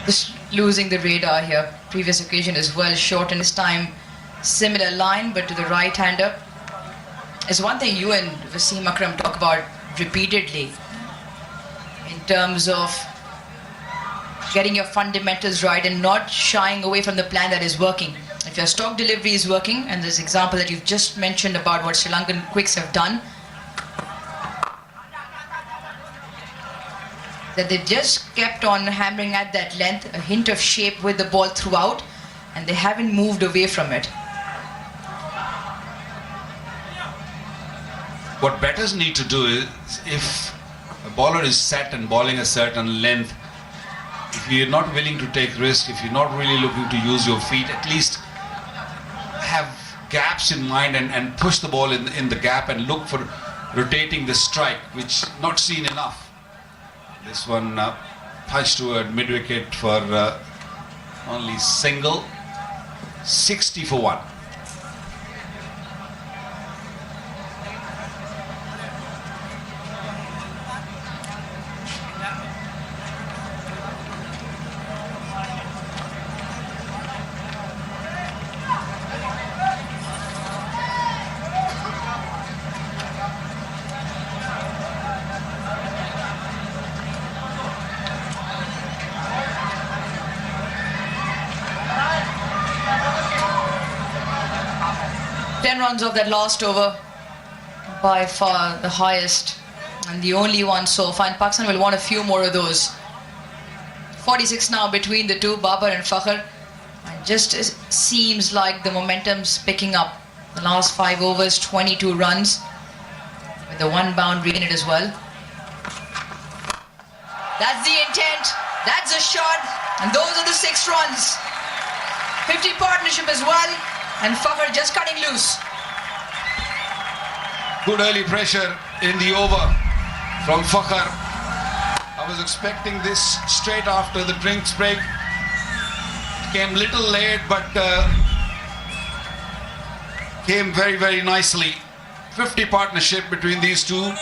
Just losing the radar here. Previous occasion as well, short, and this time similar line, but to the right-hander. Is one thing you and Wasim Akram talk about repeatedly in terms of getting your fundamentals right and not shying away from the plan that is working. If your stock delivery is working, and this example that you've just mentioned about what Sri Lankan quicks have done, that they've just kept on hammering at that length, a hint of shape with the ball throughout, and they haven't moved away from it. What batters need to do is, if a bowler is set and bowling a certain length, if you're not willing to take risk, if you're not really looking to use your feet, at least have gaps in mind and push the ball in the gap and look for rotating the strike, which not seen enough. This one punched toward mid-wicket for only single, 60 for 1. Runs of that last over, by far the highest and the only one so far, and Pakistan will want a few more of those. 46 now between the two, Babar and Fakhr, and just seems like the momentum's picking up. The last 5 overs, 22 runs with the 1 boundary in it as well. That's the intent, that's a shot, and those are the 6 runs. 50 partnership as well, and Fakhr just cutting loose. Good early pressure in the over from Fakhr. I was expecting this straight after the drinks break. Came little late, but came very, very nicely. 50 partnership between these two.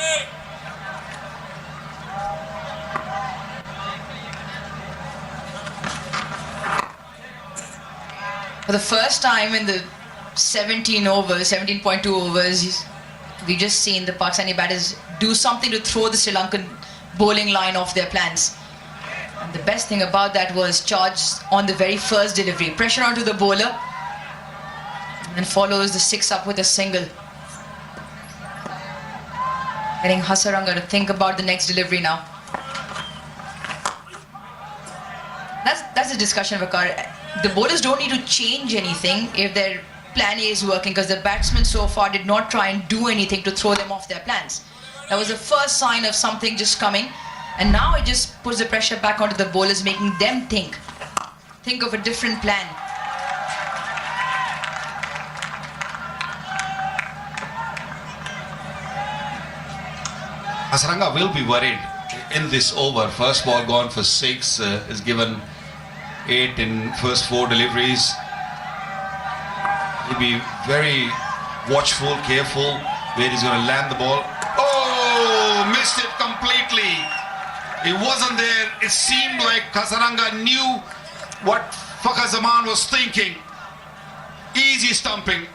For the first time in the 17.2 overs, we just seen the Pakistani batters do something to throw the Sri Lankan bowling line off their plans. And the best thing about that was charge on the very first delivery. Pressure onto the bowler, and then follows the 6 up with a single. Getting Hasaranga to think about the next delivery now. That's a discussion, Vakar. The bowlers don't need to change anything if their plan A is working, because the batsmen so far did not try and do anything to throw them off their plans. That was the first sign of something just coming, and now it just puts the pressure back onto the bowlers, making them think of a different plan. Hasaranga will be worried in this over. First ball gone for 6, is given 8 in first 4 deliveries. He'll be very watchful, careful where he's going to land the ball. Oh, missed it completely. It wasn't there. It seemed like Hasaranga knew what Fakhar Zaman was thinking. Easy stumping.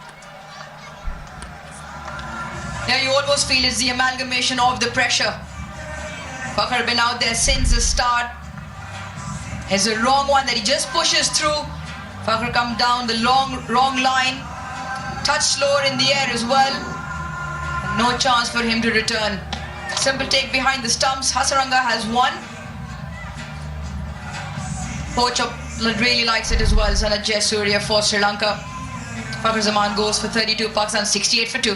Yeah, you almost feel it's the amalgamation of the pressure. Fakhr been out there since the start. It's a wrong one that he just pushes through. Fakhr come down the wrong line. Touch slower in the air as well. No chance for him to return. Simple take behind the stumps. Hasaranga has 1. Poacher really likes it as well. Sanat Jayasuriya for Sri Lanka. Fakhar Zaman goes for 32. Pakistan 68 for 2.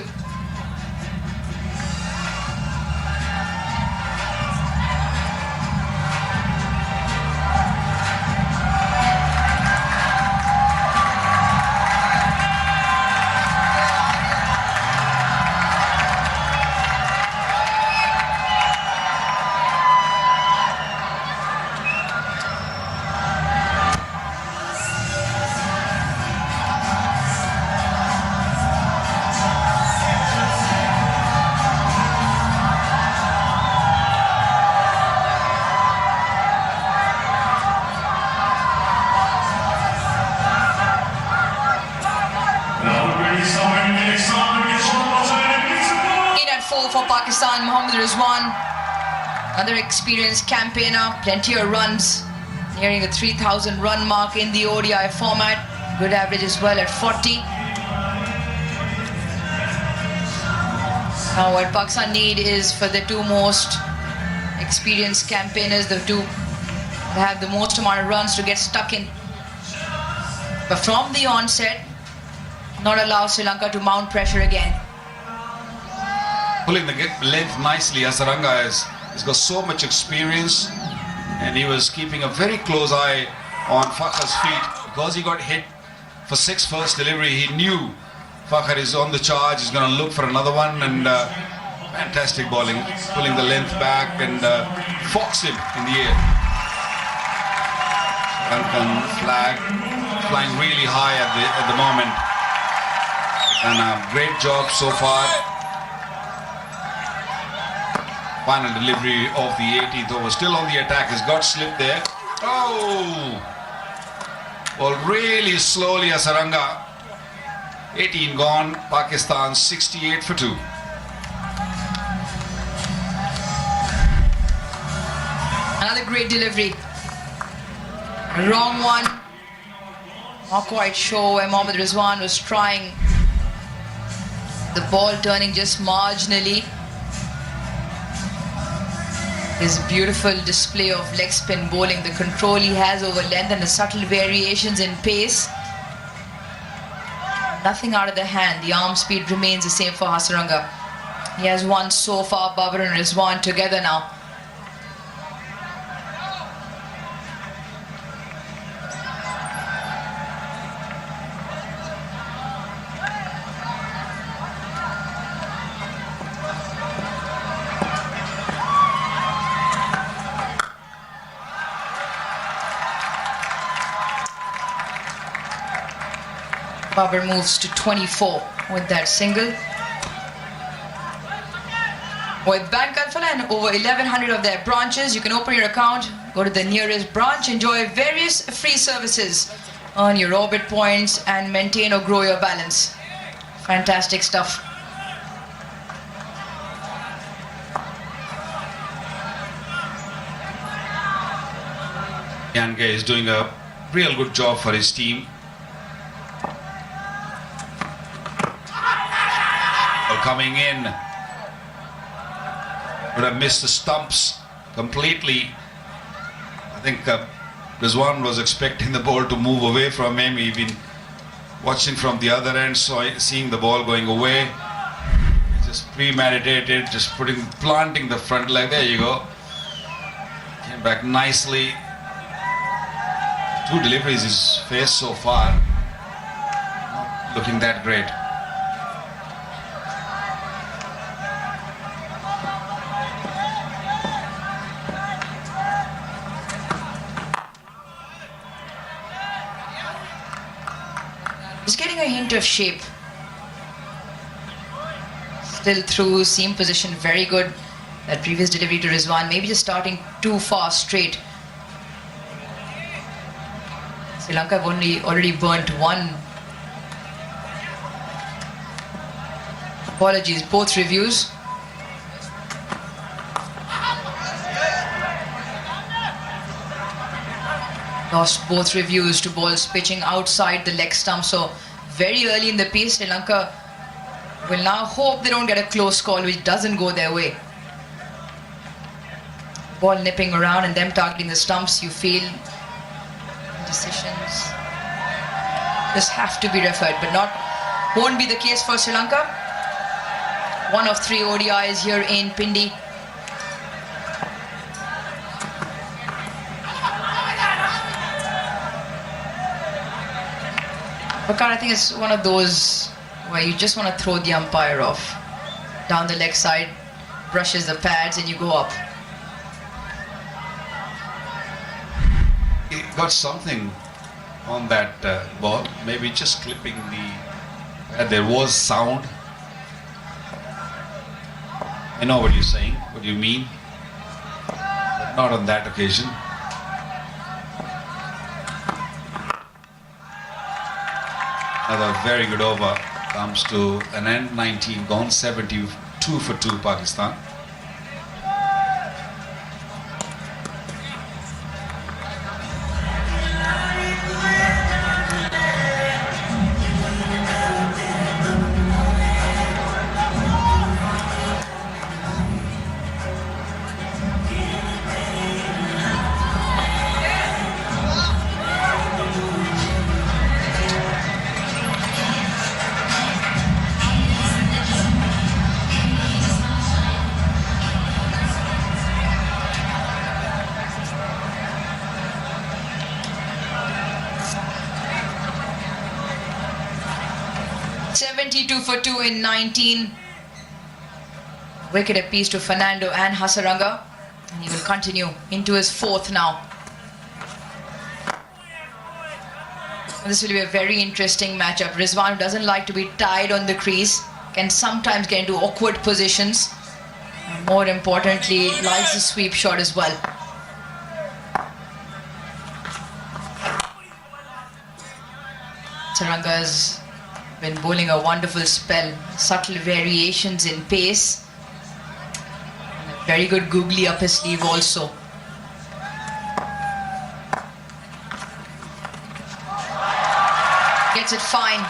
for Pakistan, Mohammad Rizwan. Another experienced campaigner, plenty of runs, nearing the 3,000 run mark in the ODI format. Good average as well at 40. Now what Pakistan need is for the two most experienced campaigners, the two that have the most amount of runs, to get stuck in. But from the onset, not allow Sri Lanka to mount pressure again. Pulling the length nicely. Hasaranga has got so much experience, and he was keeping a very close eye on Fakhar's feet. Because he got hit for 6 first delivery, he knew Fakhar is on the charge, he's going to look for another one, and fantastic bowling, pulling the length back and fox him in the air. Lankan flag flying really high at the moment, and a great job so far. Final delivery of the 18th over, still on the attack, has got slipped there. Oh! Well, really slowly, Hasaranga. 18 gone, Pakistan 68 for 2. Another great delivery. Wrong one. Not quite sure where Mohammad Rizwan was trying. The ball turning just marginally. His beautiful display of leg spin bowling, the control he has over length and the subtle variations in pace. Nothing out of the hand. The arm speed remains the same for Hasaranga. He has won so far, Babar and Rizwan together now. Babar moves to 24 with that single. With Bank Alphala and over 1,100 of their branches, you can open your account, go to the nearest branch, enjoy various free services, earn your orbit points, and maintain or grow your balance. Fantastic stuff. Yange is doing a real good job for his team. Coming in, would have missed the stumps completely. I think Rizwan was expecting the ball to move away from him. He'd been watching from the other end, seeing the ball going away. Just premeditated, just planting the front leg. There you go. Came back nicely. 2 deliveries he's faced so far. Not looking that great. Just getting a hint of shape. Still through, seam position very good. That previous delivery to Rizwan, maybe just starting too far straight. Sri Lanka have already burnt 1. Apologies, both reviews. Lost both reviews to balls pitching outside the leg stump. So very early in the piece, Sri Lanka will now hope they don't get a close call, which doesn't go their way. Ball nipping around and them targeting the stumps, you feel decisions just have to be referred, but won't be the case for Sri Lanka. 1 of 3 ODIs here in Pindi. I think it's one of those where you just want to throw the umpire off. Down the leg side, brushes the pads, and you go up. He got something on that ball, maybe just clipping there was sound. I know what you're saying, what you mean, but not on that occasion. Another very good over comes to an end. 19 gone, 70 2 for 2 Pakistan. For 2 in 19. Wicket apiece to Fernando and Hasaranga, and he will continue into his 4th now. This will be a very interesting matchup. Rizwan, who doesn't like to be tied on the crease, can sometimes get into awkward positions. And more importantly, likes the sweep shot as well. Hasaranga has been bowling a wonderful spell, subtle variations in pace, and a very good googly up his sleeve also. Gets it fine,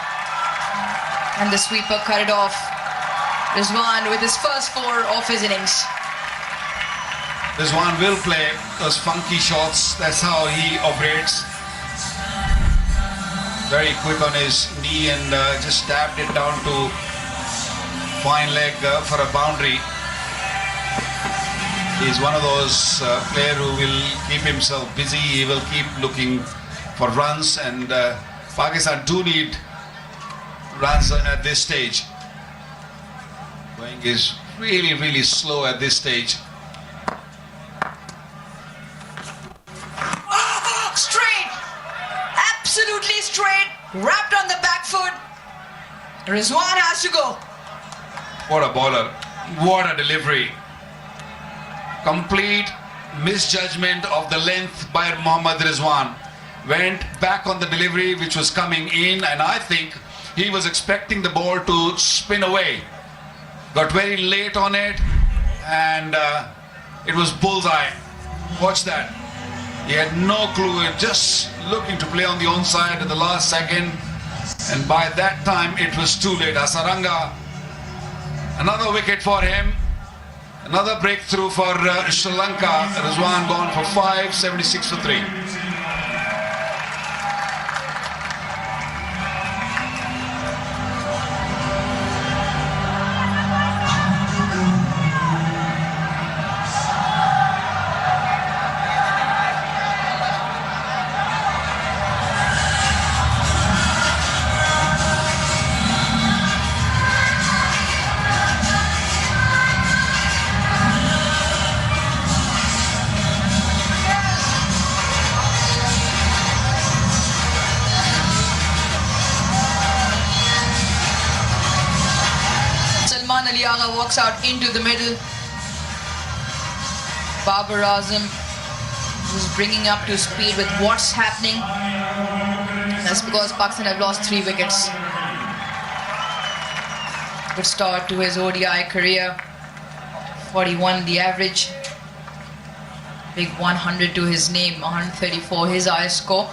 and the sweeper cut it off. Rizwan with his first 4 of his innings. Rizwan will play those funky shots. That's how he operates. Very quick on his knee and just tapped it down to fine leg for a boundary. He's one of those players who will keep himself busy. He will keep looking for runs, and Pakistan do need runs at this stage. Going is really, really slow at this stage. Straight! Absolutely straight! Wrapped on the back foot. Rizwan has to go. What a bowler. What a delivery. Complete misjudgment of the length by Mohammad Rizwan. Went back on the delivery which was coming in, and I think he was expecting the ball to spin away. Got very late on it, and it was bullseye. Watch that. He had no clue, just looking to play on the onside at the last second, and by that time it was too late. Hasaranga, another wicket for him, another breakthrough for Sri Lanka. Rizwan gone for 5, 76 for 3. Walks out into the middle. Babar Azam is bringing up to speed with what's happening. That's because Pakistan have lost 3 wickets. Good start to his ODI career. 41 the average. Big 100 to his name, 134 his highest score.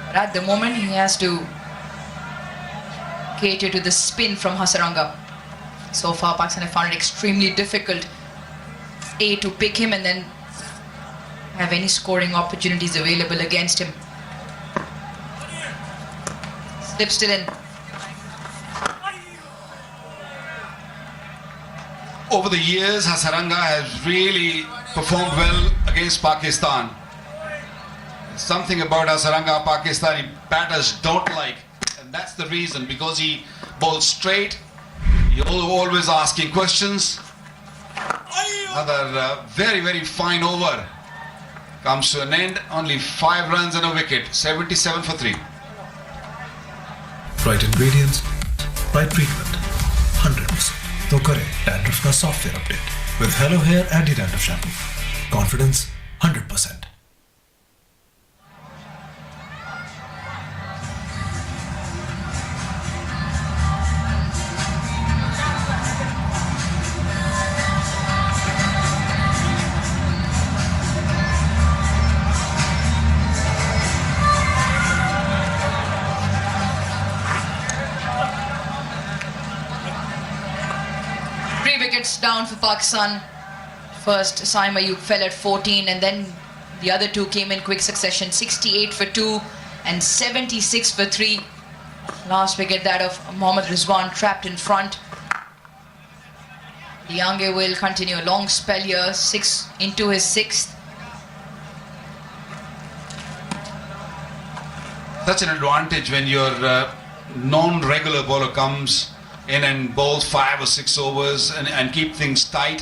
But at the moment he has to cater to the spin from Hasaranga. So far, Pakistan have found it extremely difficult to pick him and then have any scoring opportunities available against him. Slips it in. Over the years, Hasaranga has really performed well against Pakistan. Something about Hasaranga, Pakistani batters don't like, and that's the reason, because he bowls straight. You're always asking questions. Another very, very fine over comes to an end. Only 5 runs and a wicket. 77 for 3. Right ingredients, right treatment, 100%. तो करें dandruff का software update with Hello Hair Anti-Dandruff Shampoo. Confidence 100%. down for Pakistan. First, Saim Ayub fell at 14, and then the other two came in quick succession. 68 for 2 and 76 for 3. Last wicket, that of Mohammad Rizwan, trapped in front. Liange will continue a long spell here, into his 6th. Such an advantage when your non-regular bowler comes in and bowls 5 or 6 overs and keep things tight.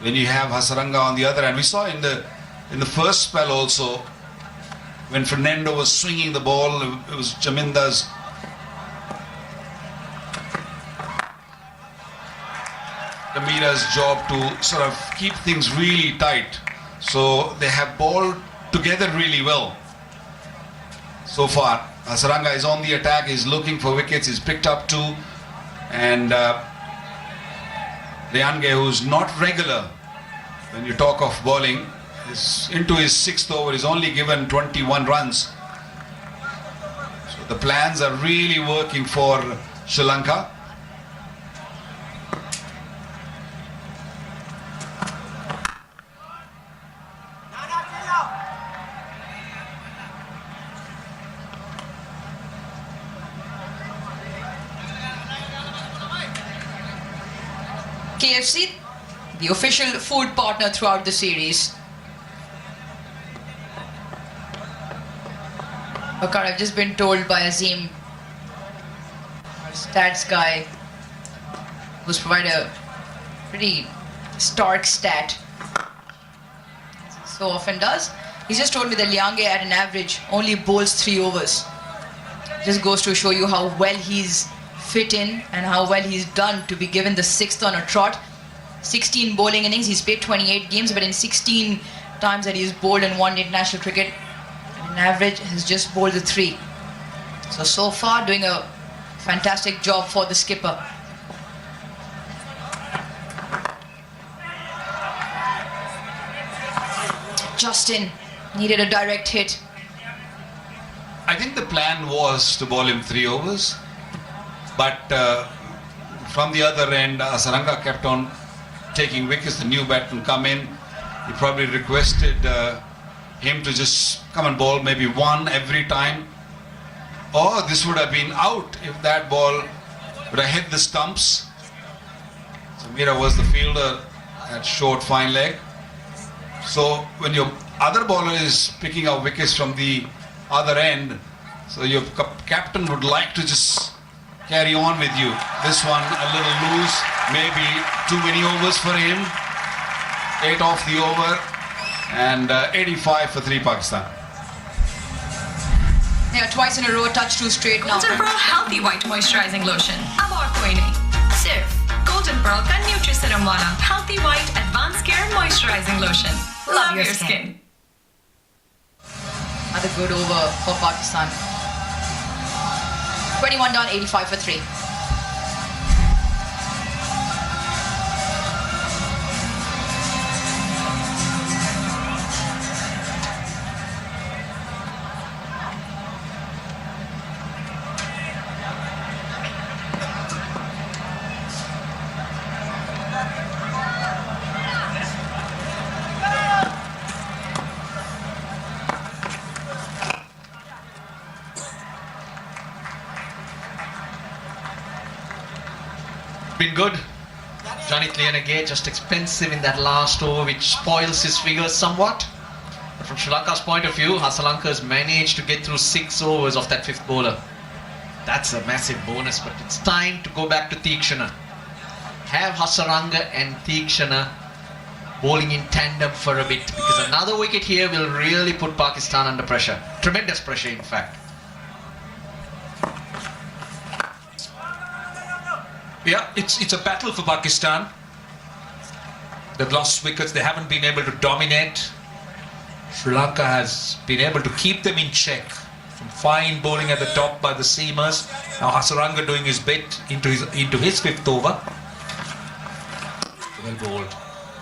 When you have Hasaranga on the other end, we saw in the first spell also, when Fernando was swinging the ball, it was Jaminda's job to sort of keep things really tight. So they have bowled together really well so far. Hasaranga is on the attack, he's looking for wickets, he's picked up 2, and Liange, who's not regular when you talk of bowling, is into his 6th over. He's only given 21 runs. So the plans are really working for Sri Lanka. KFC, the official food partner throughout the series. Okay, I've just been told by Azim, our stats guy, who's provided a pretty stark stat, as he so often does. He's just told me that Liange at an average only bowls 3 overs. Just goes to show you how well he's fit in and how well he's done to be given the 6th on a trot. 16 bowling innings, he's played 28 games, but in 16 times that he's bowled in one international cricket, on average has just bowled the 3. So far doing a fantastic job for the skipper. Justin needed a direct hit. I think the plan was to bowl him 3 overs, but from the other end, Hasaranga kept on taking wickets. The new batsman come in. He probably requested him to just come and bowl maybe 1 every time. Or this would have been out if that ball would have hit the stumps. Samira was the fielder at short fine leg. So when your other bowler is picking up wickets from the other end, so your captain would like to just carry on with you. This one a little loose, maybe too many overs for him. 8 off the over, and 85 for 3 Pakistan. Yeah, twice in a row, touch 2 straight now. Golden Pearl Healthy White Moisturizing Lotion. अब और कोई नहीं, सिर्फ Golden Pearl का Nutriserum वाला Healthy White Advanced Care Moisturizing Lotion. Love your skin. Another good over for Pakistan. 21 down, 85 for 3. Been good. Johnny Liange just expensive in that last over, which spoils his figures somewhat. But from Sri Lanka's point of view, Hasaranga has managed to get through 6 overs of that 5th bowler. That's a massive bonus, but it's time to go back to Theekshana. Have Hasaranga and Theekshana bowling in tandem for a bit, because another wicket here will really put Pakistan under pressure. Tremendous pressure, in fact. Yeah, it's a battle for Pakistan. They've lost wickets, they haven't been able to dominate. Sri Lanka has been able to keep them in check. Some fine bowling at the top by the seamers. Now Hasaranga doing his bit into his 5th over. Well bowled.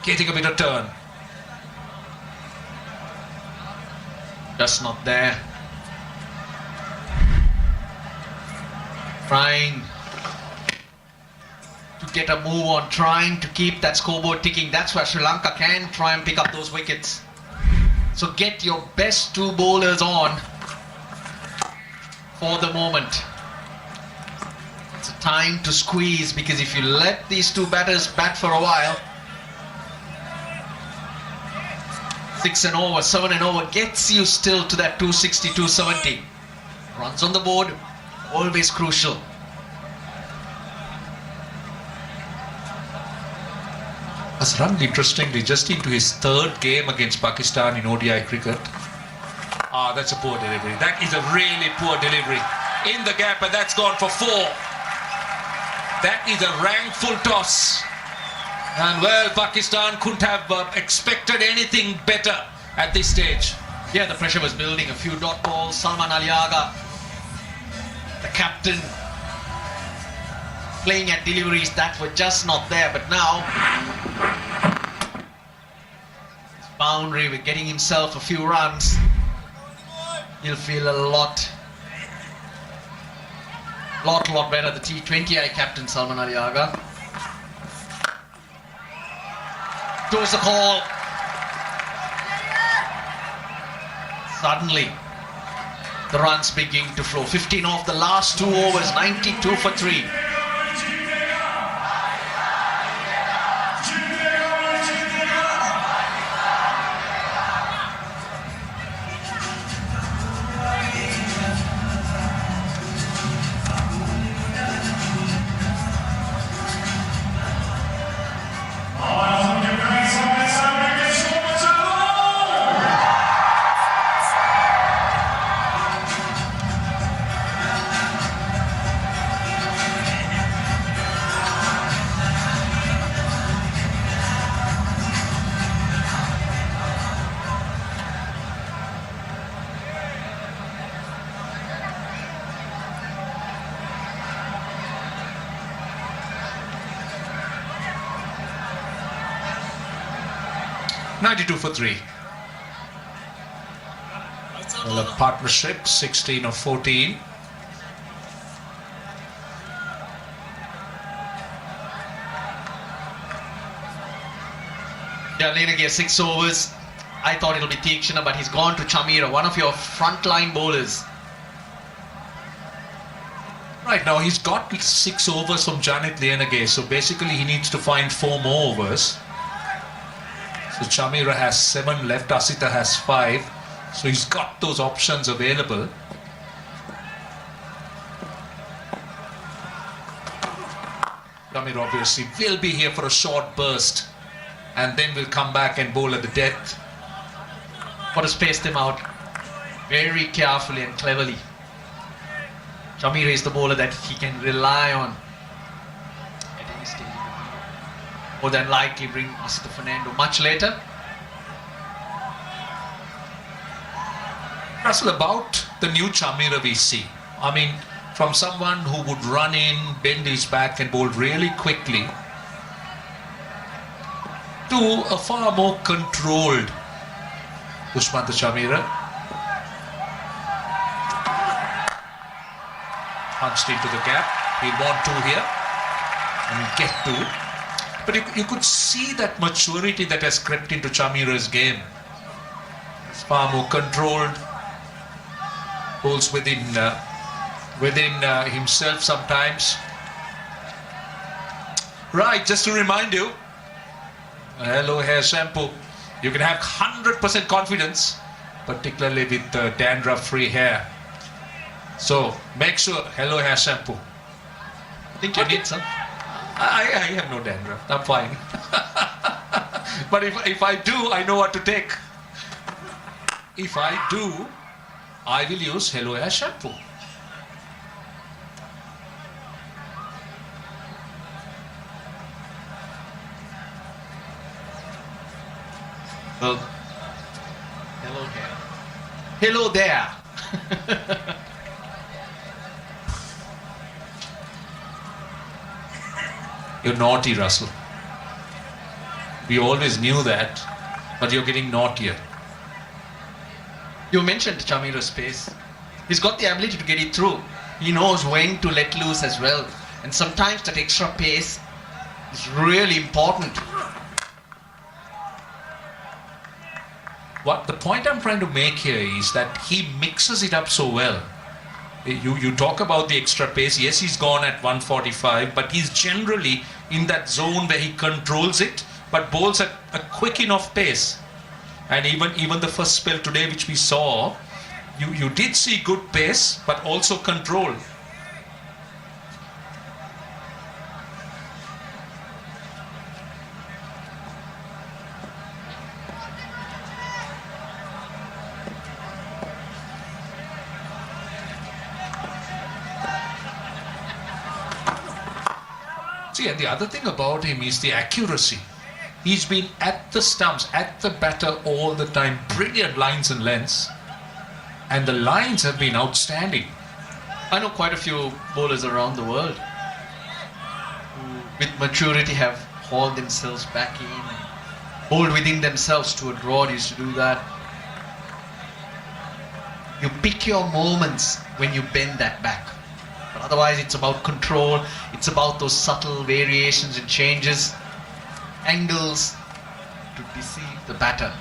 Getting a bit of turn. Just not there. Trying to get a move on, trying to keep that scoreboard ticking. That's where Sri Lanka can try and pick up those wickets. So get your best two bowlers on for the moment. It's a time to squeeze, because if you let these two batters bat for a while, 6 and over, 7 and over gets you still to that 260, 270. Runs on the board, always crucial. Has run interestingly just into his third game against Pakistan in ODI cricket. Ah, that's a poor delivery. That is a really poor delivery. In the gap, and that's gone for 4. That is a rankful toss. And well, Pakistan couldn't have expected anything better at this stage. Yeah, the pressure was building. A few dot balls. Salman Ali Agha, the captain, playing at deliveries that were just not there. But now, his boundary with getting himself a few runs, he'll feel a lot better. The T20I captain Salman Ali Agha. Towards the call. Suddenly, the runs begin to flow. 15 off the last 2 overs, 92 for 3. .92 for 3. Well, a partnership, 16 of 14. Yeah, Lenagir 6 overs. I thought it'll be Teekshana, but he's gone to Chamira, one of your frontline bowlers. Right now, he's got 6 overs from Janit Liyanage, so basically he needs to find 4 more overs. So Chamira has 7 left, Asita has 5. So he's got those options available. Chamira obviously will be here for a short burst, and then will come back and bowl at the death. Got to space them out very carefully and cleverly. Chamira is the bowler that he can rely on at any stage. More than likely bring Asita Fernando much later. Russell, about the new Chamira we see. I mean, from someone who would run in, bend his back and bowl really quickly, to a far more controlled Dushmantha Chamira. Punched into the gap. He'll want 2 here. And he'll get 2. But you could see that maturity that has crept into Chamira's game. It's far more controlled. Bowls within himself sometimes. Right, just to remind you, Hello Hair Shampoo. You can have 100% confidence, particularly with dandruff-free hair. So make sure Hello Hair Shampoo. Think you need some? I have no dandruff. I'm fine. But if I do, I know what to take. If I do, I will use Hello Hair Shampoo. Well, hello there. Hello there. You're naughty, Russell. We always knew that, but you're getting naughtier. You mentioned Chamira's pace. He's got the ability to get it through. He knows when to let loose as well. And sometimes that extra pace is really important. What the point I'm trying to make here is that he mixes it up so well. You talk about the extra pace. Yes, he's gone at 145, but he's generally in that zone where he controls it, but bowls at a quick enough pace. And even the first spell today, which we saw, you did see good pace, but also control. See, and the other thing about him is the accuracy. He's been at the stumps, at the batter all the time. Brilliant lines and lengths. And the lines have been outstanding. I know quite a few bowlers around the world who, with maturity, have hauled themselves back in, bowled within themselves to a draw. Used to do that. You pick your moments when you bend that back. But otherwise, it's about control. It's about those subtle variations and changes, angles to deceive the batter.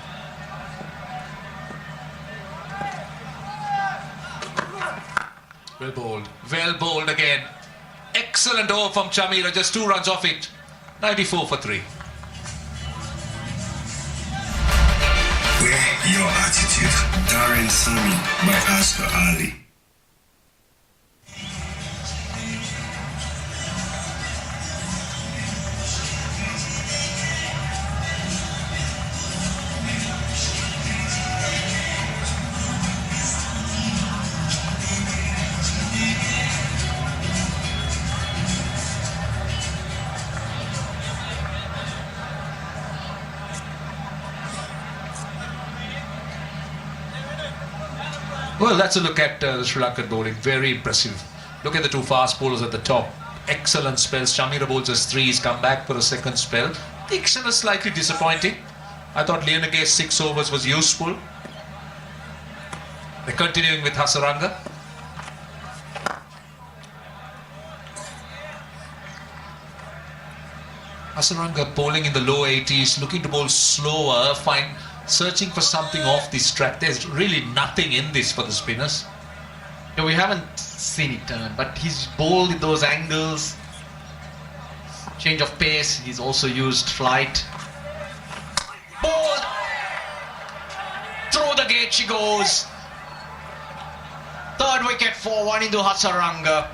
Well bowled again. Excellent over from Chamira, just 2 runs off it. 94 for 3. Wear Your Attitude, Darren Sammy by Asghar Ali. Well, that's a look at the Sri Lankan bowling. Very impressive. Look at the 2 fast bowlers at the top. Excellent spells. Chamira bowls just 3. He's come back for a second spell. Dixon is slightly disappointing. I thought Lianage's 6 overs was useful. They're continuing with Hasaranga. Hasaranga bowling in the low 80s, looking to bowl slower, searching for something off this track. There's really nothing in this for the spinners. Yeah, we haven't seen it turn, but he's bowled in those angles. Change of pace. He's also used flight. Bowled! Through the gate she goes. 3rd wicket for 1 into Hasaranga.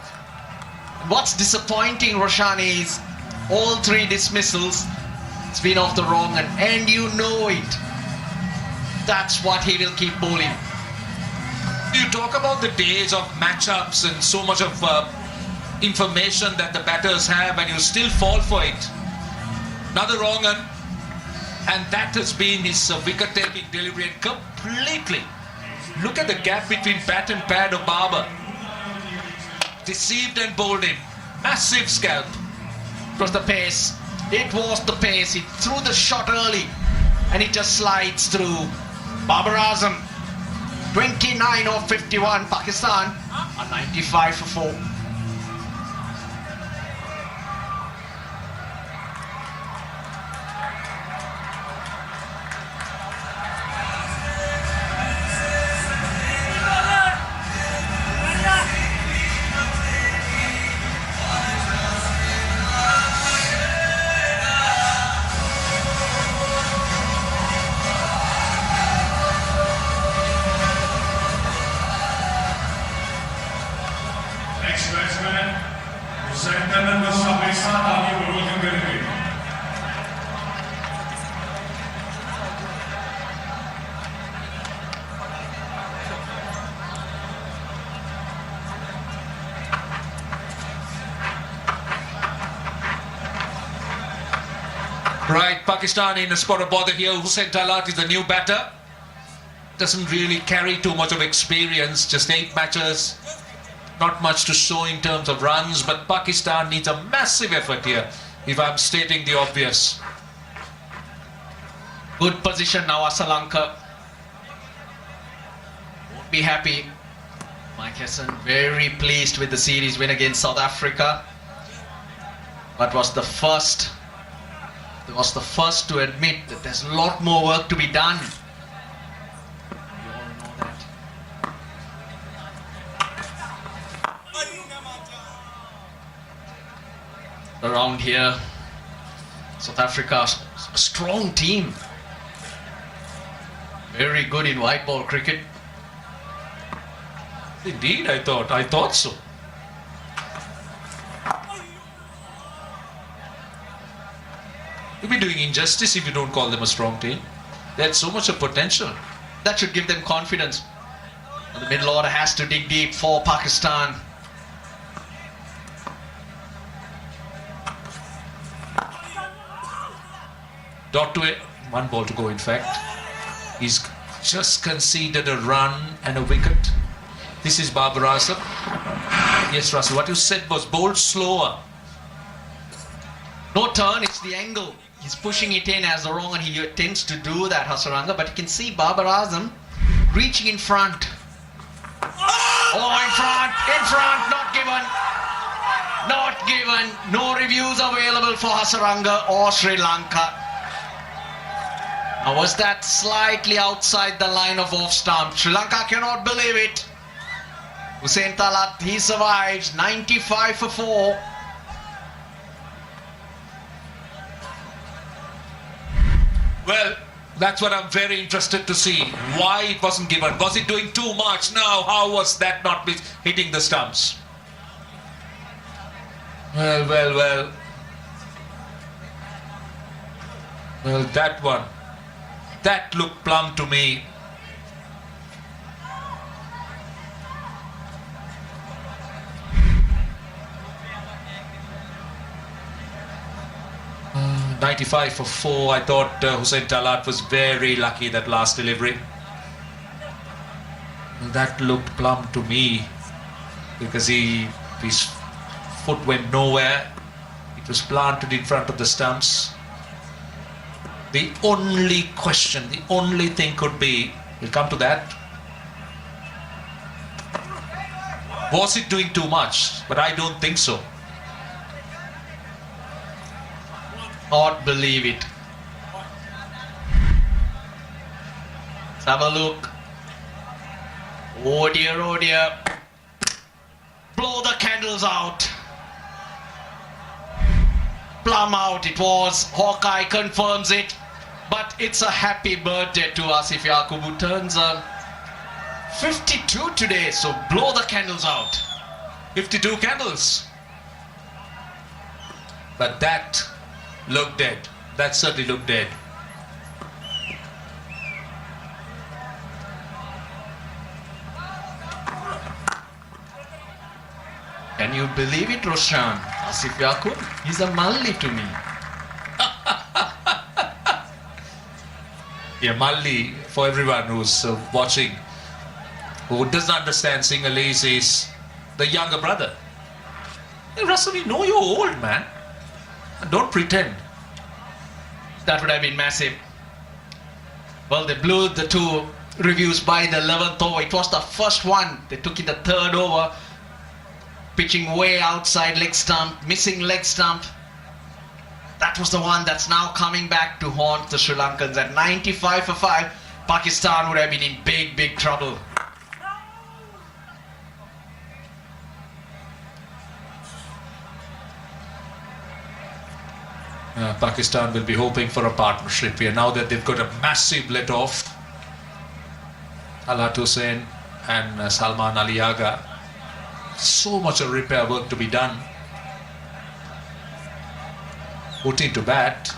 What's disappointing, Roshani, is all 3 dismissals. It's been off the wrong and you know it. That's what he will keep bowling. You talk about the days of matchups and so much of information that the batters have, and you still fall for it. Another wrong one, and that has been his wicket-taking delivery completely. Look at the gap between bat and pad of Babar. Deceived and bowled him. Massive scalp. It was the pace. It was the pace. He threw the shot early and it just slides through. Babar Azam, 29 of 51. Pakistan are 95 for 4. Next batsman, Hussain Tanan Mustafa साथ आगे bowling करेंगे. Right, Pakistan in a spot of bother here. Hussain Talat is the new batter. Doesn't really carry too much of experience, just 8 matches. Not much to show in terms of runs, but Pakistan needs a massive effort here, if I'm stating the obvious. Good position now, Sri Lanka. Won't be happy. Mike Hesson very pleased with the series win against South Africa. That was the first was the first to admit that there's a lot more work to be done. We all know that. Around here, South Africa, a strong team. Very good in white ball cricket. Indeed, I thought so. You'll be doing injustice if you don't call them a strong team. They had so much of potential. That should give them confidence. And the middle order has to dig deep for Pakistan. Dot to it, one ball to go in fact. He's just conceded a run and a wicket. This is Babar Azam. Yes, Russell, what you said was bowled slower. No turn, it's the angle. He's pushing it in as the wrong, and he tends to do that, Hasaranga. But you can see Babar Azam reaching in front. Oh, in front, not given. Not given. No reviews available for Hasaranga or Sri Lanka. Now, was that slightly outside the line of off stump? Sri Lanka cannot believe it. Hussain Talat, he survives. 95 for 4. Well, that's what I'm very interested to see. Why it wasn't given. Was it doing too much? Now, how was that not hitting the stumps? Well, that one. That looked plumb to me. Uh, 95 for 4. I thought Hussain Talat was very lucky that last delivery. That looked plumb to me because his foot went nowhere. It was planted in front of the stumps. The only question, the only thing could be, we'll come to that. Was it doing too much? But I don't think so. Not believe it. Let's have a look. Oh dear, oh dear. Blow the candles out. Plumb out it was. Hawkeye confirms it. But it's a happy birthday to Asif Yaqub, who turns 52 today. So blow the candles out. 52 candles. But that looked dead. That certainly looked dead. Can you believe it, Roshan? Asif Yaqub, he's a Malli to me. Yeah, Malli, for everyone who's watching, who doesn't understand Sinhalese, is the younger brother. Hey, Russell, we know you're old, man. And don't pretend. That would have been massive. Well, they blew the 2 reviews by the 11th over. It was the first one. They took it the 3rd over. Pitching way outside leg stump, missing leg stump. That was the one that's now coming back to haunt the Sri Lankans. At 95 for 5, Pakistan would have been in big, big trouble. Pakistan will be hoping for a partnership here now that they've got a massive let-off. Talat Hussain and Salman Ali Agha. So much of repair work to be done. Put into bat.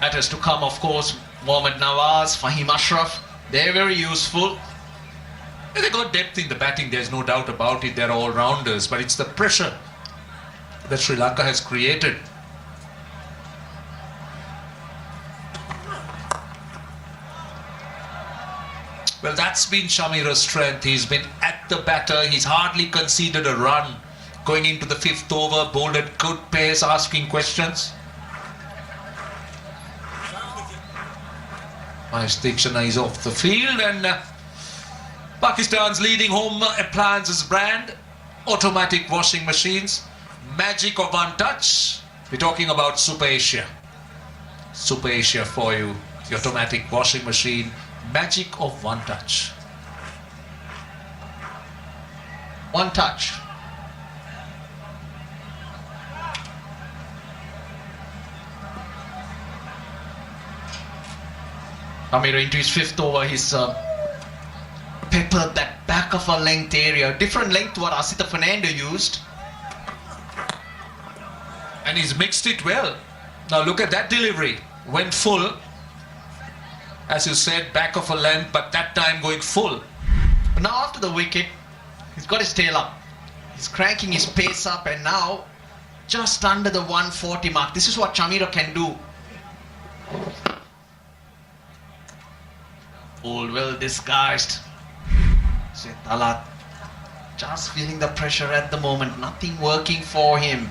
That has to come, of course. Mohammad Nawaz, Fahim Ashraf. They're very useful. They got depth in the batting, there's no doubt about it. They're all-rounders, but it's the pressure that Sri Lanka has created. Well, that's been Shamira's strength. He's been at the batter. He's hardly conceded a run. Going into the 5th over, bowled at good pace, asking questions. Mahesh Deekshana is off the field, and Pakistan's leading home appliances brand, automatic washing machines, magic of one touch, We're talking about Super Asia. Super Asia for you. The automatic washing machine. Magic of one touch. One touch. Amir into his fifth over, he's peppered that back of a length area. Different length to what Asita Fernando used. And he's mixed it well. Now look at that delivery. Went full. As you said, back of a length, but that time going full. But now after the wicket, he's got his tail up. He's cranking his pace up, and now just under the 140 mark. This is what Chamira can do. All well disguised. Talat just feeling the pressure at the moment. Nothing working for him.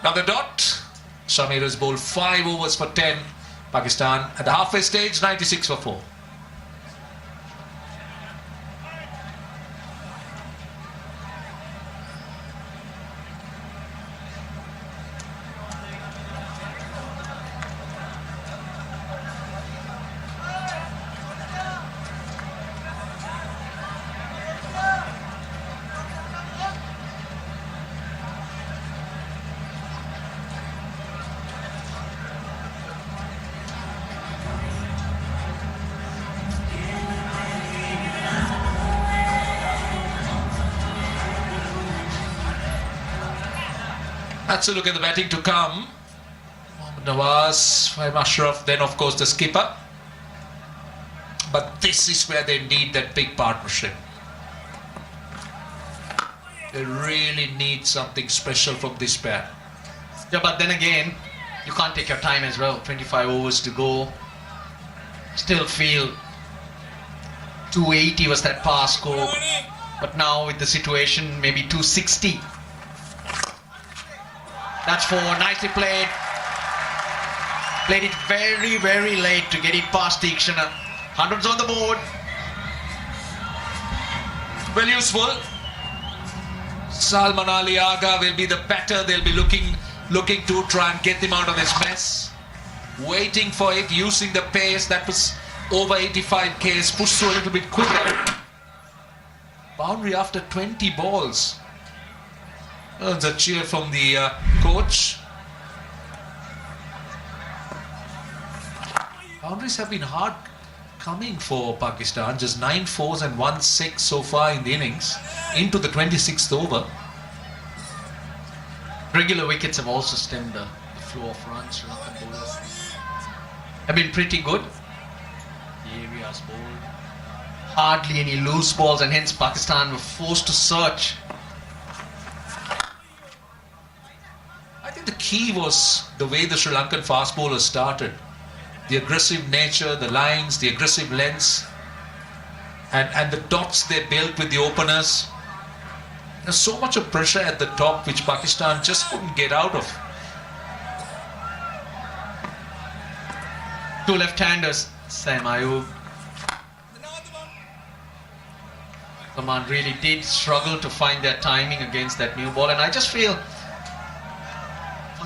Now the dot. Shamir has bowled 5 overs for 10. Pakistan at the halfway stage, 96 for 4. That's a look at the batting to come. Mohammad Nawaz, Fahim Ashraf, then of course the skipper. But this is where they need that big partnership. They really need something special from this pair. Yeah, but then again, you can't take your time as well. 25 overs to go. Still feel 280 was that pass score. But now with the situation, maybe 260. That's 4, nicely played. Played it very, very late to get it past Tikshana. Hundreds on the board. Well useful. Salman Ali Agha will be the batter. They'll be looking to try and get him out of this mess. Waiting for it, using the pace. That was over 85 Ks. Pushed through a little bit quicker. Boundary after 20 balls. There's a cheer from the coach. Boundaries have been hard coming for Pakistan. Just 9 4s and 1 6 so far in the innings. Into the 26th over. Regular wickets have also stemmed the flow of runs. Sri Lankan bowlers have been pretty good. The areas bowled. Hardly any loose balls, and hence Pakistan were forced to search. I think the key was the way the Sri Lankan fast bowlers started. The aggressive nature, the lines, the aggressive lengths, and the dots they built with the openers. There's so much of pressure at the top which Pakistan just couldn't get out of. 2 left-handers, Sam Ayub. Zaman really did struggle to find their timing against that new ball, and I just feel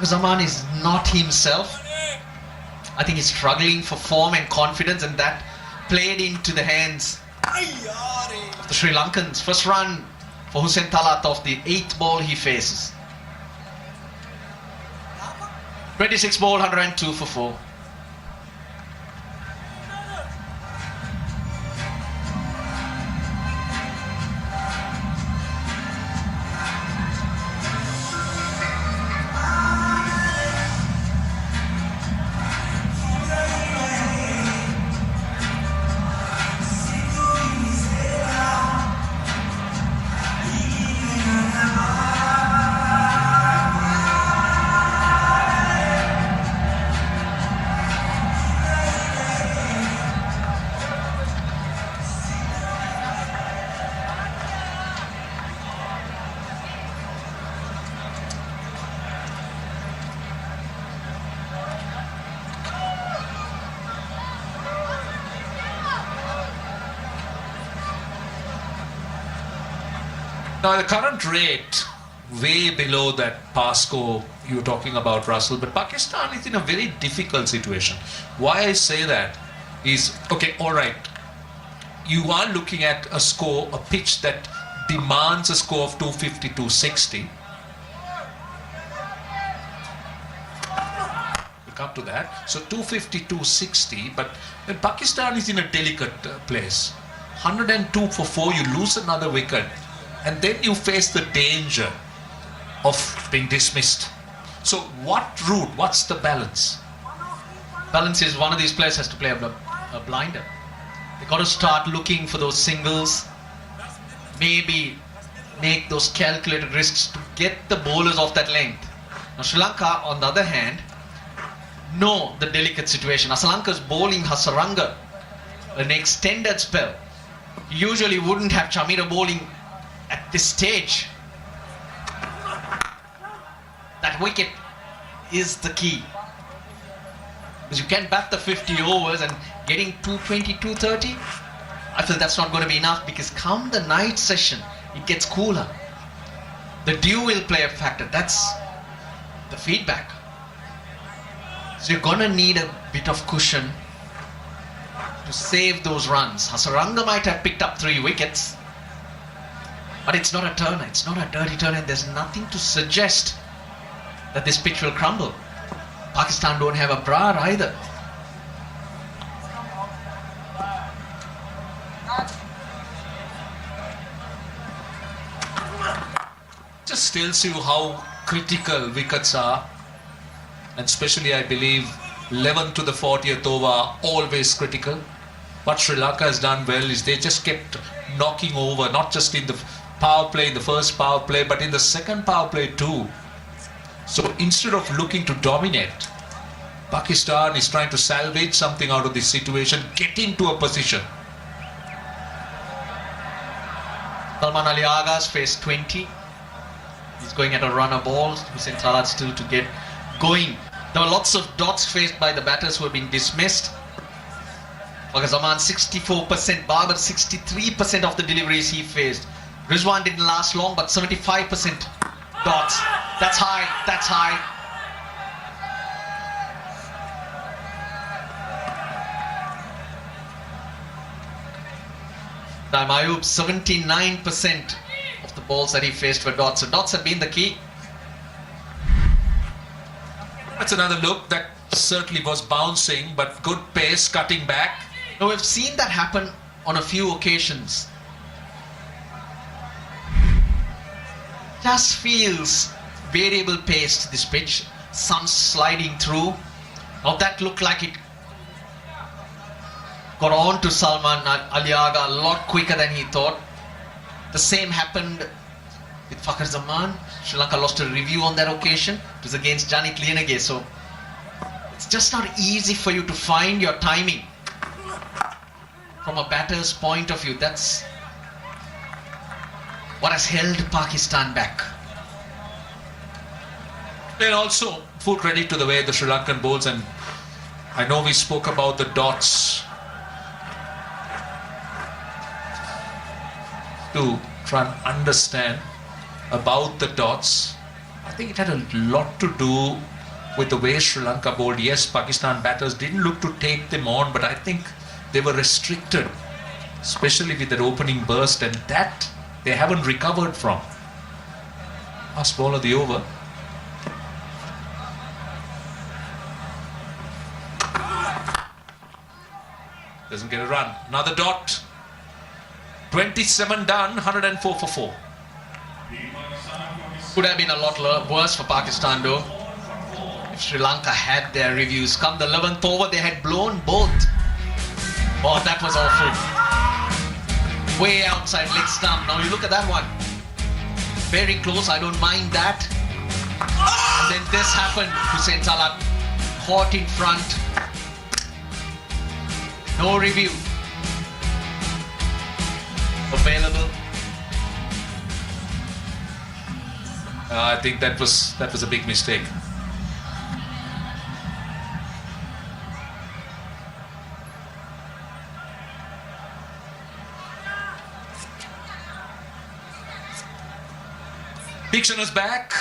Zaman is not himself. I think he's struggling for form and confidence, and that played into the hands of the Sri Lankans. First run for Hussain Talat off the 8th ball he faces. 26 ball, 102 for 4. Now the current rate way below that Pasco you were talking about, Russell, but Pakistan is in a very difficult situation. Why I say that is, okay, all right, you are looking at a score, a pitch that demands a score of 250, 260. We'll come to that. So 250, 260, but when Pakistan is in a delicate place. 102 for 4, you lose another wicket, and then you face the danger of being dismissed. So what route, what's the balance? Balance is one of these players has to play a blinder. They got to start looking for those singles, maybe make those calculated risks to get the bowlers off that length. Now Sri Lanka, on the other hand, know the delicate situation. Asalanka's bowling Hasaranga an extended spell. Usually wouldn't have Chamira bowling at this stage. That wicket is the key. Because you can bat the 50 overs and getting 220, 230, I feel that's not going to be enough, because come the night session, it gets cooler. The dew will play a factor. That's the feedback. So you're going to need a bit of cushion to save those runs. Hasaranga might have picked up 3 wickets, but it's not a turner. It's not a dirty turner, and there's nothing to suggest that this pitch will crumble. Pakistan don't have a Brar either. Just tells you how critical wickets are, and especially I believe 11 to the 40th over are always critical. What Sri Lanka has done well is they just kept knocking over, not just in the power play, in the first power play, but in the second power play too. So instead of looking to dominate, Pakistan is trying to salvage something out of this situation, get into a position. Salman Ali Agha's faced 20. He's going at a runner ball. Hussain Salat still to get going. There were lots of dots faced by the batters who have been dismissed. Waqar Zaman 64%, Babar 63% of the deliveries he faced. Rizwan didn't last long, but 75% dots. That's high, that's high. Time Ayub, 79% of the balls that he faced were dots. So dots have been the key. That's another look that certainly was bouncing, but good pace, cutting back. Now we've seen that happen on a few occasions. Just feels variable paced, this pitch. Some sliding through. Now that looked like it got on to Salman Ali Agha a lot quicker than he thought. The same happened with Waqar Zaman. Sri Lanka lost a review on that occasion. It was against Janit Liyanage. So it's just not easy for you to find your timing from a batter's point of view. That's what has held Pakistan back. And also full credit to the way the Sri Lankan bowls, and I know we spoke about the dots, to try and understand about the dots. I think it had a lot to do with the way Sri Lanka bowled. Yes, Pakistan batters didn't look to take them on, but I think they were restricted, especially with their opening burst, and that they haven't recovered from. Last ball of the over. Doesn't get a run. Another dot. 27 done, 104 for 4. Could have been a lot worse for Pakistan though, if Sri Lanka had their reviews. Come the 11th over, they had blown both. Oh, that was awful. Way outside leg stump. Now you look at that one. Very close, I don't mind that. And then this happened. Hussain Salat caught in front. No review available. I think that was a big mistake. Dixon is back.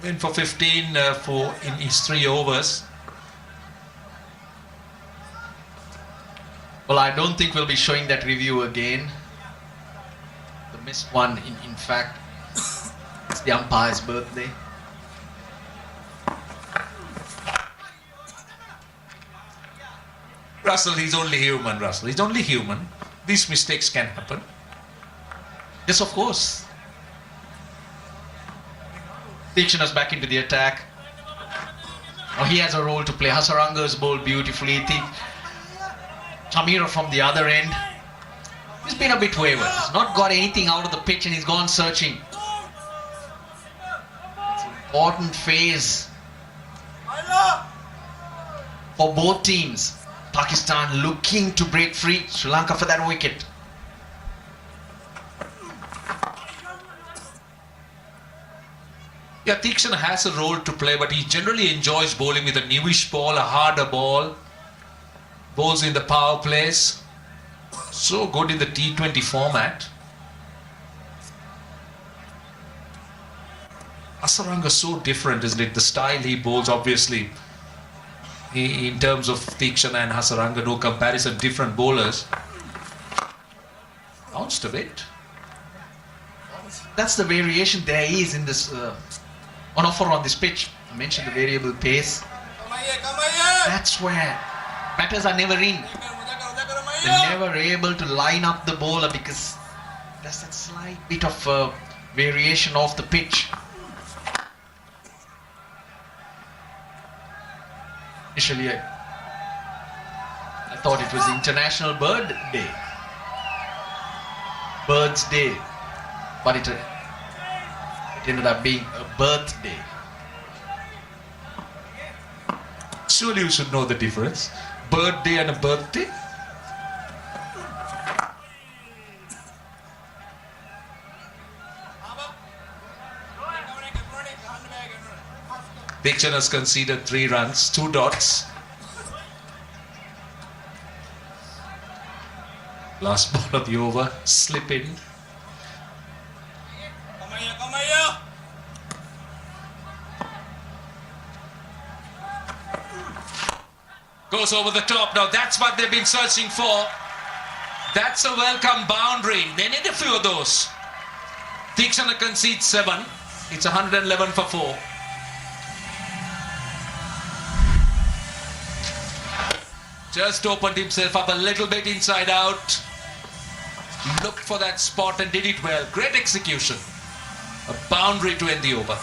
In for 15 in his 3 overs. Well, I don't think we'll be showing that review again. The missed one, in fact, it's the umpire's birthday. Russell, he's only human, Russell. He's only human. These mistakes can happen. Yes, of course. Dictioner's back into the attack. Now he has a role to play. Hasaranga's bowled beautifully. Chamira from the other end. He's been a bit wayward. He's not got anything out of the pitch and he's gone searching. It's an important phase for both teams. Pakistan looking to break free. Sri Lanka for that wicket. Yeah, Tikshana has a role to play, but he generally enjoys bowling with a newish ball, a harder ball. Bowls in the power plays. So good in the T20 format. Hasaranga so different, isn't it? The style he bowls, obviously. In terms of Tikshana and Hasaranga, no comparison, different bowlers. Bounced a bit. That's the variation there is in this on offer on this pitch. I mentioned the variable pace. That's where batters are never in. They're never able to line up the bowler because there's that slight bit of variation off the pitch. Initially, I thought it was International Bird Day. Bird's Day. But it ended up being a birthday. Surely you should know the difference. Birthday and a birthday. Dixon has conceded 3 runs, 2 dots. Last ball of the over, slip in. Goes over the top. Now that's what they've been searching for. That's a welcome boundary. They need a few of those. Tikshana concedes 7. It's 111 for 4. Just opened himself up a little bit inside out. Looked for that spot and did it well. Great execution. A boundary to end the over.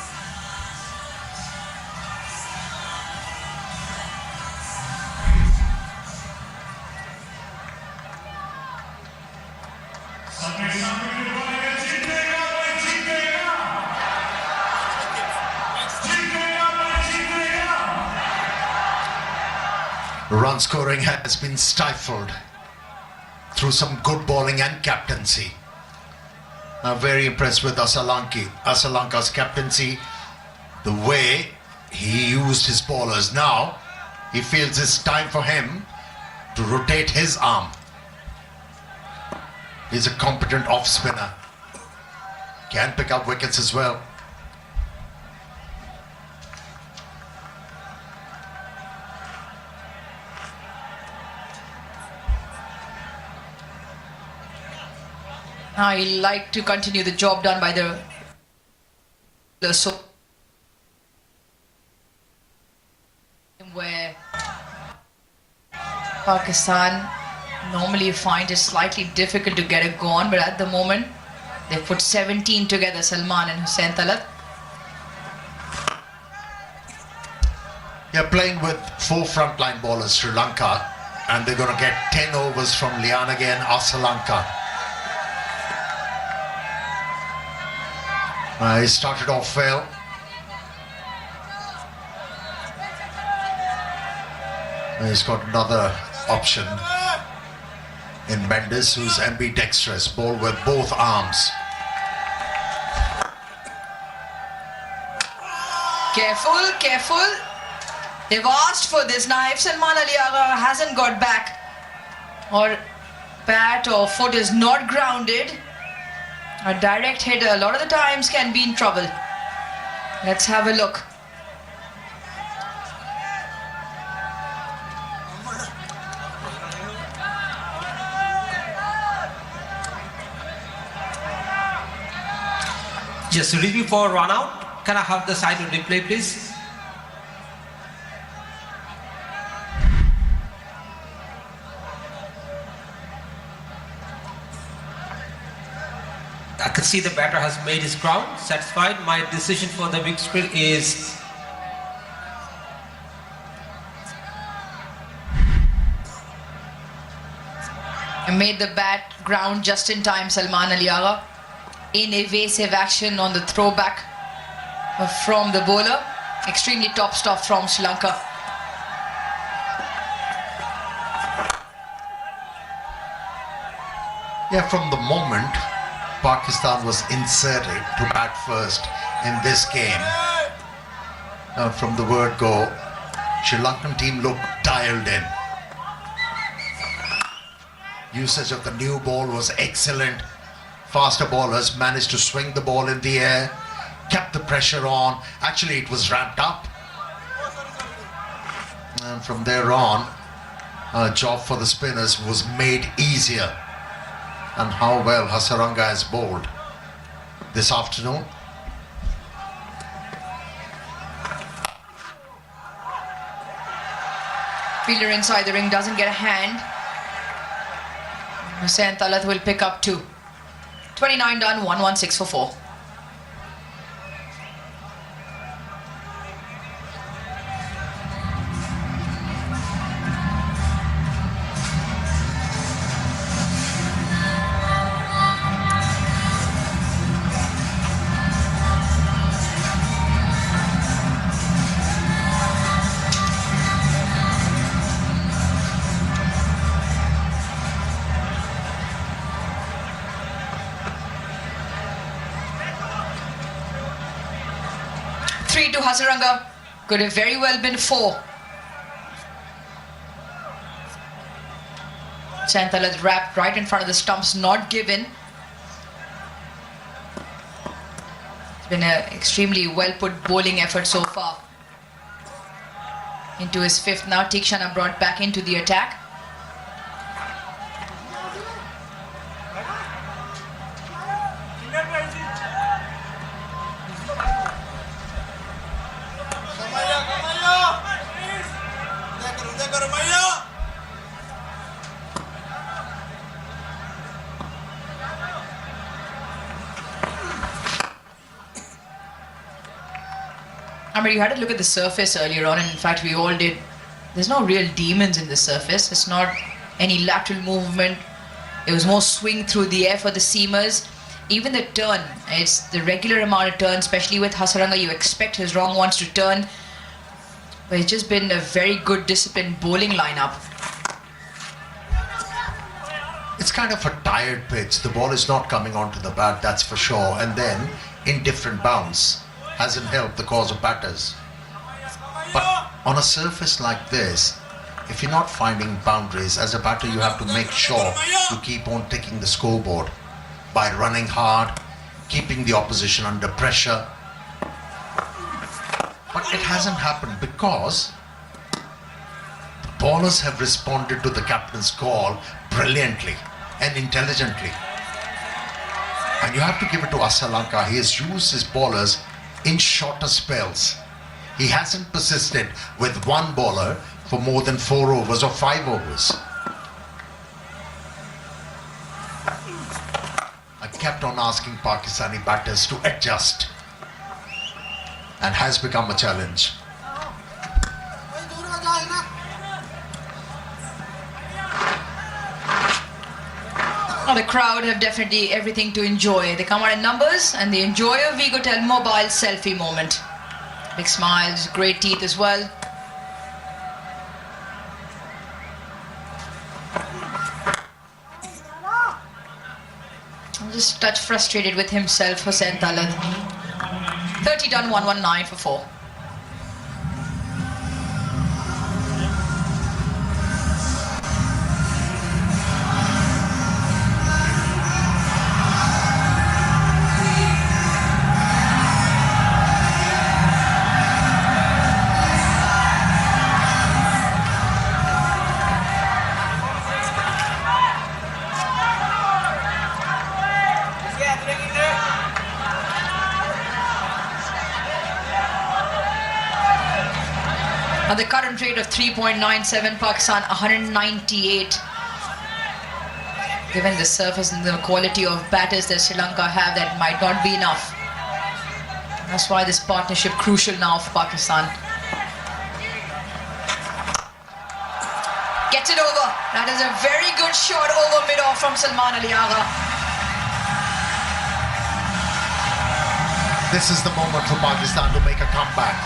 Run scoring has been stifled through some good bowling and captaincy. I'm very impressed with Asalanka's captaincy, the way he used his bowlers. Now he feels it's time for him to rotate his arm. He's a competent off spinner, can pick up wickets as well. I like to continue the job done by the where Pakistan normally find it slightly difficult to get it gone, but at the moment they put 17 together, Salman and Hussain Talat. They're playing with 4 frontline bowlers, Sri Lanka, and they're going to get 10 overs from Lianage and Asalanka. He started off well. He's got another option in Mendes, who's ambidextrous, bowled with both arms. Careful, careful. They've asked for this now. If Salman Ali Agha hasn't got back, or bat or foot is not grounded, A direct hit a lot of the times can be in trouble. Let's have a look. Just a review for run out. Can I have the side on replay, please? I can see the batter has made his ground. Satisfied. My decision for the big screen is made the bat ground just in time, Salman Ali Agha. In evasive action on the throwback from the bowler. Extremely top stuff from Sri Lanka. Yeah, from the moment Pakistan was inserted to bat first in this game, from the word go, Sri Lankan team looked dialed in. Usage of the new ball was excellent. Faster bowlers managed to swing the ball in the air, kept the pressure on. Actually, it was ramped up. And from there on, job for the spinners was made easier. And how well Hasaranga has bowled this afternoon. Fielder inside the ring doesn't get a hand. Hussain Talat will pick up 2. 29 done, 116 for 4. To Hasaranga, could have very well been 4. Chantalat wrapped right in front of the stumps, not given. It's been an extremely well put bowling effort so far. Into his 5th now, Tikshana brought back into the attack. You had to look at the surface earlier on, and in fact we all did. There's no real demons in the surface. It's not any lateral movement. It was more swing through the air for the seamers. Even the turn, it's the regular amount of turn, especially with Hasaranga. You expect his wrong ones to turn, but it's just been a very good disciplined bowling lineup. It's kind of a tired pitch. The ball is not coming onto the bat, that's for sure. And then indifferent bounce hasn't helped the cause of batters. But on a surface like this, if you're not finding boundaries, as a batter you have to make sure you keep on ticking the scoreboard by running hard, keeping the opposition under pressure. But it hasn't happened because the bowlers have responded to the captain's call brilliantly and intelligently. And you have to give it to Asalanka. He has used his bowlers in shorter spells. He hasn't persisted with one bowler for more than 4 overs or 5 overs. I kept on asking Pakistani batters to adjust, and has become a challenge. Now the crowd have definitely everything to enjoy. They come out in numbers and they enjoy a Vigotel mobile selfie moment. Big smiles, great teeth as well. I'm just touch frustrated with himself, Hussain Talat. 30 done, 119 for 4. At the current rate of 3.97, Pakistan 198. Given the surface and the quality of batters that Sri Lanka have, that might not be enough. That's why this partnership crucial now for Pakistan. Gets it over. That is a very good shot over mid-off from Salman Ali Agha. This is the moment for Pakistan to make a comeback.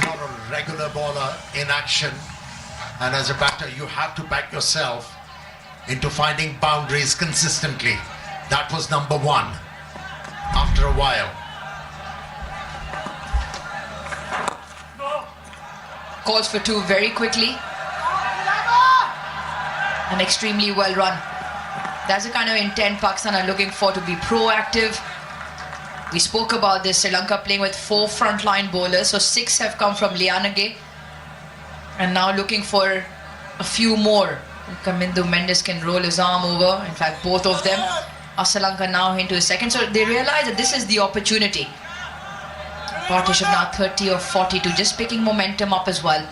Not a regular bowler in action. And as a batter, you have to back yourself into finding boundaries consistently. That was number one after a while. Calls for two very quickly. And extremely well run. That's the kind of intent Pakistan are looking for, to be proactive. We spoke about this, Sri Lanka playing with 4 frontline bowlers, so 6 have come from Lianage. And now looking for a few more. Kamindu Mendes can roll his arm over. In fact, both of them. Sri Lanka now into his second. So they realize that this is the opportunity. Partnership now 30 or 42, just picking momentum up as well.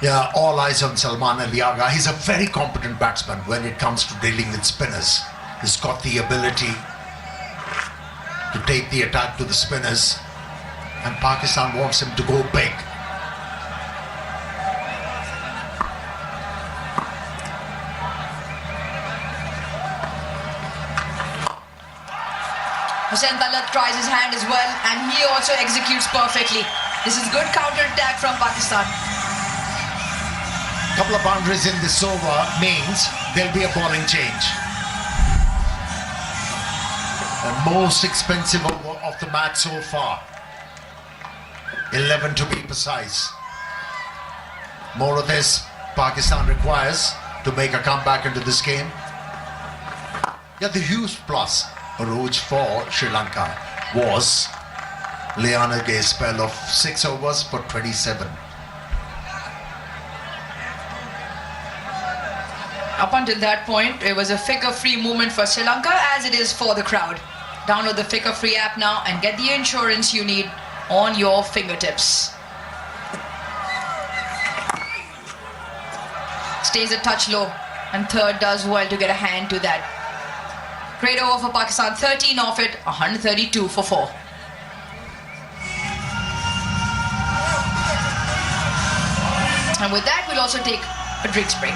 Yeah, all eyes on Salman Ali Agha. He's a very competent batsman when it comes to dealing with spinners. He's got the ability to take the attack to the spinners, and Pakistan wants him to go big. Hussain Talat tries his hand as well, and he also executes perfectly. This is good counter-attack from Pakistan. Couple of boundaries in this over means there'll be a bowling change. The most expensive over of the match so far. 11 to be precise. More of this Pakistan requires to make a comeback into this game. Yeah, the huge plus Arooj for Sri Lanka was Lianage's spell of 6 overs for 27. Up until that point, it was a figure-free movement for Sri Lanka, as it is for the crowd. Download the figure-free app now and get the insurance you need on your fingertips. Stays a touch low, and third does well to get a hand to that. Great over for Pakistan, 13 off it, 132 for 4. And with that, we'll also take a drinks break.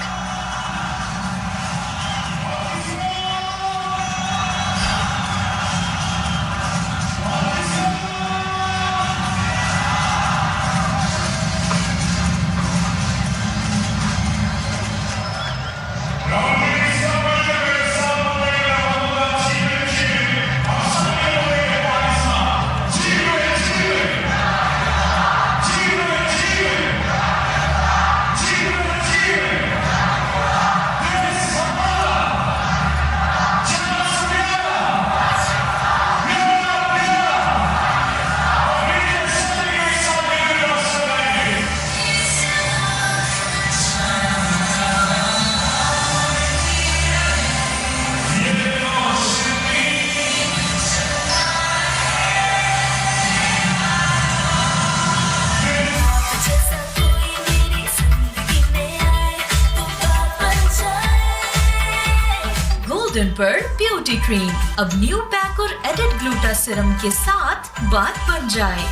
Golden Pearl Beauty Cream अब new pack और added gluta serum के साथ बात बन जाए.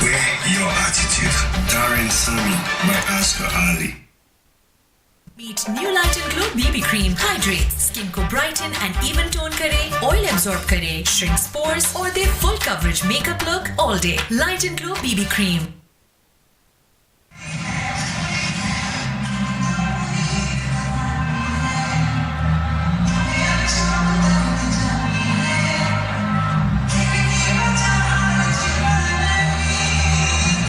Wear Your Attitude, Darren Sami by Asghar Ali. Meet New Light and Glow BB Cream. Hydrate, skin को brighten and even tone करे, oil absorb करे, shrinks pores और दे full coverage makeup look all day. Light and Glow BB Cream.